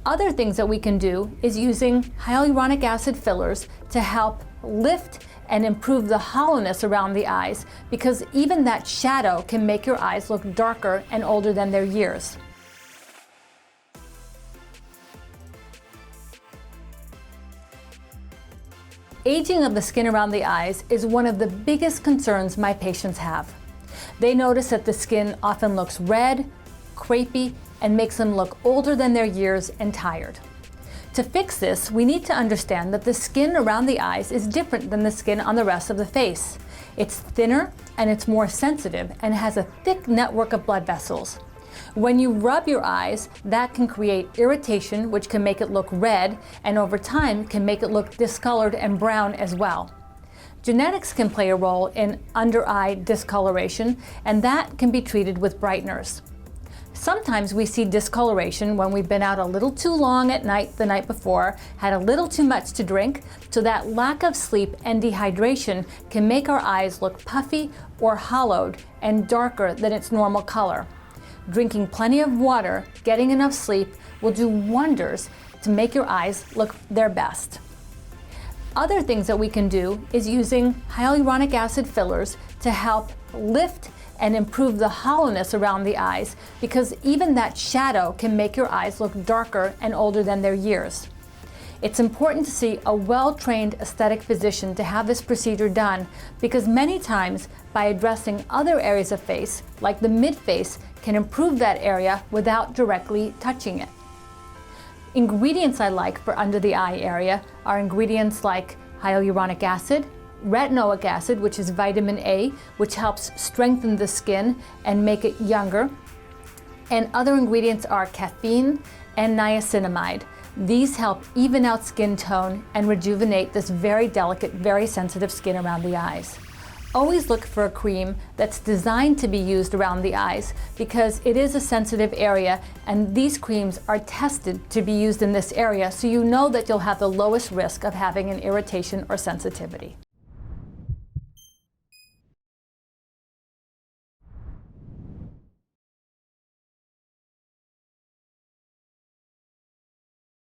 Other things that we can do is using hyaluronic acid fillers to help lift and improve the hollowness around the eyes, because even that shadow can make your eyes look darker and older than their years. Aging of the skin around the eyes is one of the biggest concerns my patients have. They notice that the skin often looks red, crepey, and makes them look older than their years and tired. To fix this, we need to understand that the skin around the eyes is different than the skin on the rest of the face. It's thinner and it's more sensitive and has a thick network of blood vessels. When you rub your eyes, that can create irritation, which can make it look red, and over time can make it look discolored and brown as well. Genetics can play a role in under-eye discoloration, and that can be treated with brighteners. Sometimes we see discoloration when we've been out a little too long at night the night before, had a little too much to drink, so that lack of sleep and dehydration can make our eyes look puffy or hollowed and darker than its normal color. Drinking plenty of water, getting enough sleep will do wonders to make your eyes look their best. Other things that we can do is using hyaluronic acid fillers to help lift and improve the hollowness around the eyes, because even that shadow can make your eyes look darker and older than their years. It's important to see a well-trained aesthetic physician to have this procedure done, because many times by addressing other areas of face, like the mid-face, can improve that area without directly touching it. Ingredients I like for under the eye area are ingredients like hyaluronic acid, retinoic acid, which is vitamin A, which helps strengthen the skin and make it younger, and other ingredients are caffeine and niacinamide. These help even out skin tone and rejuvenate this very delicate, very sensitive skin around the eyes. Always look for a cream that's designed to be used around the eyes, because it is a sensitive area and these creams are tested to be used in this area, so you know that you'll have the lowest risk of having an irritation or sensitivity.